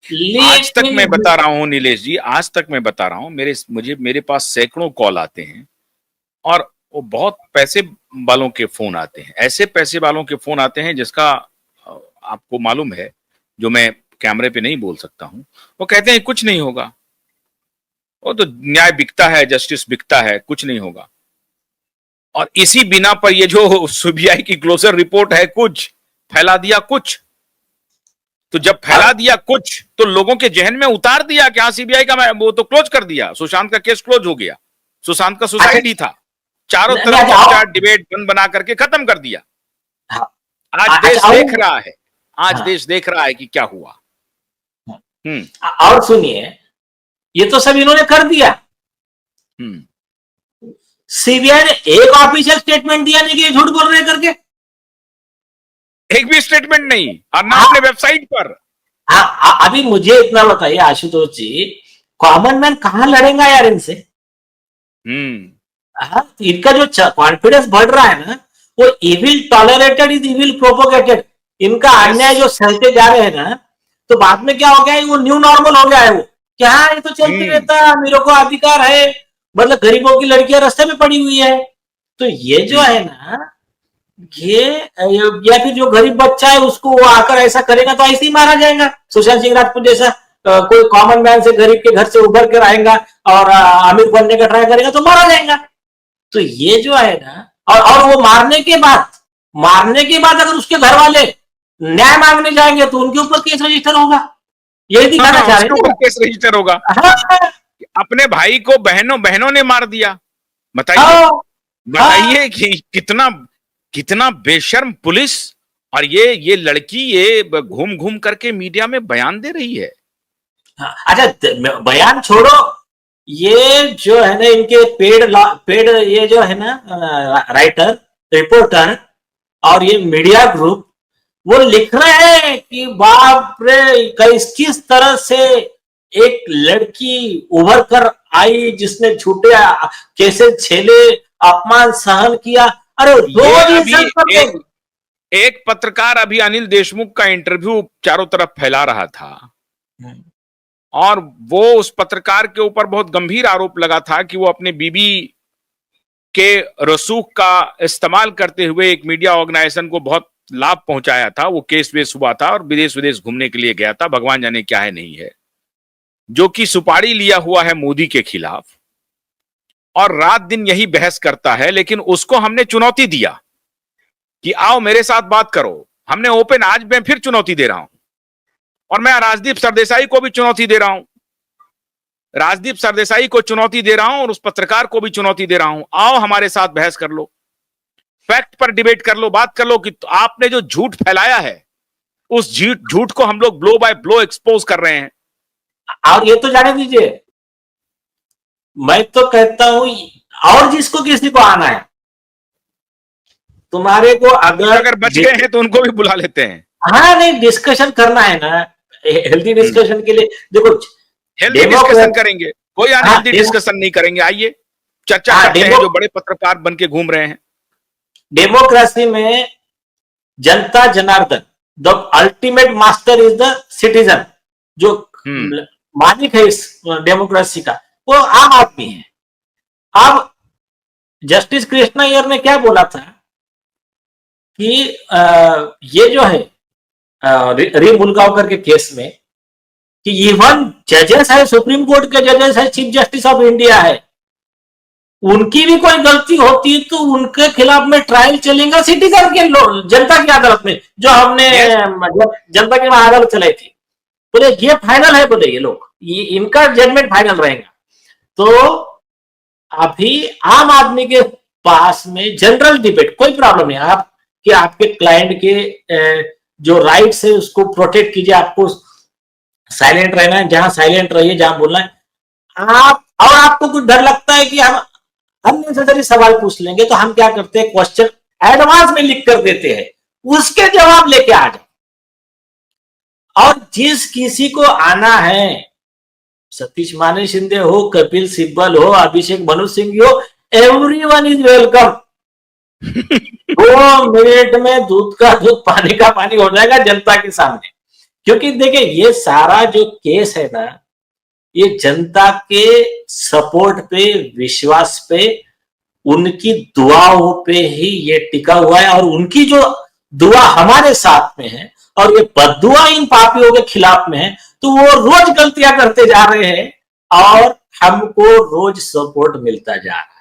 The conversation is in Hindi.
आज तक मैं बता रहा हूं नीलेश जी, आज तक मैं बता रहा हूं, मेरे पास सैकड़ों कॉल आते हैं और वो बहुत पैसे वालों के फोन आते हैं, ऐसे पैसे वालों के फोन आते हैं जिसका आपको मालूम है, जो मैं कैमरे पे नहीं बोल सकता हूं। वो कहते हैं कुछ नहीं होगा, वो तो न्याय बिकता है, जस्टिस बिकता है, कुछ नहीं होगा। और इसी बिना पर ये जो सीबीआई की क्लोजर रिपोर्ट है, कुछ फैला दिया कुछ, तो जब फैला दिया कुछ तो लोगों के जहन में उतार दिया कि हाँ सीबीआई का, वो तो क्लोज कर दिया, सुशांत का केस क्लोज हो गया, सुशांत का सुसाइड ही था, चारों तरफ चर्चा डिबेट बन बना करके खत्म कर दिया। आज देश देख रहा है, आज देश देख रहा है कि क्या हुआ। और सुनिए, ये तो सब इन्होंने कर दिया। सीबीआई ने एक ऑफिशियल स्टेटमेंट दिया नहीं कि ये झूठ बोल रहे हैं करके, एक भी स्टेटमेंट नहीं, और ना अपने वेबसाइट पर। अभी मुझे इतना बताइए आशुतोष जी, कॉमन मैन कहां लड़ेगा यार इनसे? इनका जो कॉन्फिडेंस बढ़ रहा है ना, वो evil tolerated is evil propagated. इनका अन्याय जो सहते जा रहे हैं ना, तो बाद में क्या हो गया है, वो न्यू नॉर्मल हो गया है। वो क्या ये तो चलते रहता, मेरे को अधिकार है, मतलब गरीबों की लड़कियां रास्ते में पड़ी हुई है। तो ये जो है ना, ये या फिर जो गरीब बच्चा है उसको वो आकर ऐसा करेगा तो ऐसे ही मारा जाएगा। सुशांत सिंह राजपूत जैसा कोई कॉमन मैन से, गरीब के घर से उभर कर आएगा और अमीर बनने का ट्राई करेगा तो मारा जाएगा। तो ये जो है ना, और वो मारने के बाद अगर उसके घर वाले न्याय मांगने जाएंगे तो उनके ऊपर केस रजिस्टर होगा। यही दिखाना चाह रहे हैं, केस रजिस्टर होगा। अपने भाई को बहनों ने मार दिया। बताइए कि कितना बेशर्म पुलिस। और ये लड़की ये घूम घूम करके मीडिया में बयान दे रही है। अच्छा बयान छोड़ो, ये जो है ना इनके पेड ये जो है ना राइटर, रिपोर्टर और ये मीडिया ग्रुप, वो लिख रहे हैं कि बाप रे, किस तरह से एक लड़की उभर कर आई जिसने झूठे केसेस झेले, अपमान सहन किया। अरे रोज एक पत्रकार अभी अनिल देशमुख का इंटरव्यू चारों तरफ फैला रहा था और वो उस पत्रकार के ऊपर बहुत गंभीर आरोप लगा था कि वो अपने बीबी के रसूख का इस्तेमाल करते हुए एक मीडिया ऑर्गेनाइजेशन को बहुत लाभ पहुंचाया था। वो केस वेस हुआ था और विदेश घूमने के लिए गया था, भगवान जाने क्या है नहीं है, जो कि सुपारी लिया हुआ है मोदी के खिलाफ और रात दिन यही बहस करता है। लेकिन उसको हमने चुनौती दिया कि आओ मेरे साथ बात करो। हमने ओपन, आज मैं फिर चुनौती दे रहा हूं और मैं राजदीप सरदेसाई को भी चुनौती दे रहा हूं, राजदीप सरदेसाई को चुनौती दे रहा हूं और उस पत्रकार को भी चुनौती दे रहा हूं, आओ हमारे साथ बहस कर लो, फैक्ट पर डिबेट कर लो, बात कर लो कि आपने जो झूठ फैलाया है उस झूठ को हम लोग ब्लो बाय ब्लो एक्सपोज कर रहे हैं। और ये तो जाने दीजिए, मैं तो कहता हूं और जिसको किसी को आना है, तुम्हारे को अगर बच गए हैं तो उनको भी बुला लेते हैं। हाँ नहीं, डिस्कशन करना है ना, हेल्दी डिस्कशन के लिए। देखो हेल्दी डिस्कशन करेंगे, कोई अनहेल्दी डिस्कशन नहीं करेंगे। आइए चर्चा करते हैं जो बड़े पत्रकार बन के घूम रहे हैं। डेमोक्रेसी में जनता Janardan, the ultimate master is the citizen. जो मालिक है इस डेमोक्रेसी का वो आम आदमी है। अब जस्टिस कृष्णा अय्यर ने क्या बोला था कि ये जो है री मुलगांवकर के केस में कि इवन जजेस है, सुप्रीम कोर्ट के जजेस है, चीफ जस्टिस ऑफ इंडिया है, उनकी भी कोई गलती होती है तो उनके खिलाफ में ट्रायल चलेगा सिटीजन के, जनता की अदालत में, जो हमने जनता की अदालत चलाई थी। बोले ये फाइनल है, बोले ये लोग, इनका जजमेंट फाइनल रहेगा। तो अभी आम आदमी के पास में जनरल डिबेट कोई प्रॉब्लम नहीं। आप कि आपके क्लाइंट के जो राइट्स है उसको प्रोटेक्ट कीजिए, आपको साइलेंट रहना है, जहां साइलेंट रहिए, जहां बोलना है आप। और आपको कुछ डर लगता है कि हम अननेसेसरी सवाल पूछ लेंगे, तो हम क्या करते हैं, क्वेश्चन एडवांस में लिख कर देते हैं, उसके जवाब लेके आ जाए। और जिस किसी को आना है, सतीश माने शिंदे हो, कपिल सिब्बल हो, अभिषेक मनु सिंह हो, एवरीवन इज वेलकम। 2 मिनट में दूध का दूध, पानी का पानी हो जाएगा जनता के सामने। क्योंकि देखिए ये सारा जो केस है ना, ये जनता के सपोर्ट पे, विश्वास पे, उनकी दुआओं पे ही ये टिका हुआ है। और उनकी जो दुआ हमारे साथ में है और ये बद्दुआ इन पापियों के खिलाफ में है, तो वो रोज गलतियां करते जा रहे हैं और हमको रोज सपोर्ट मिलता जा रहा है।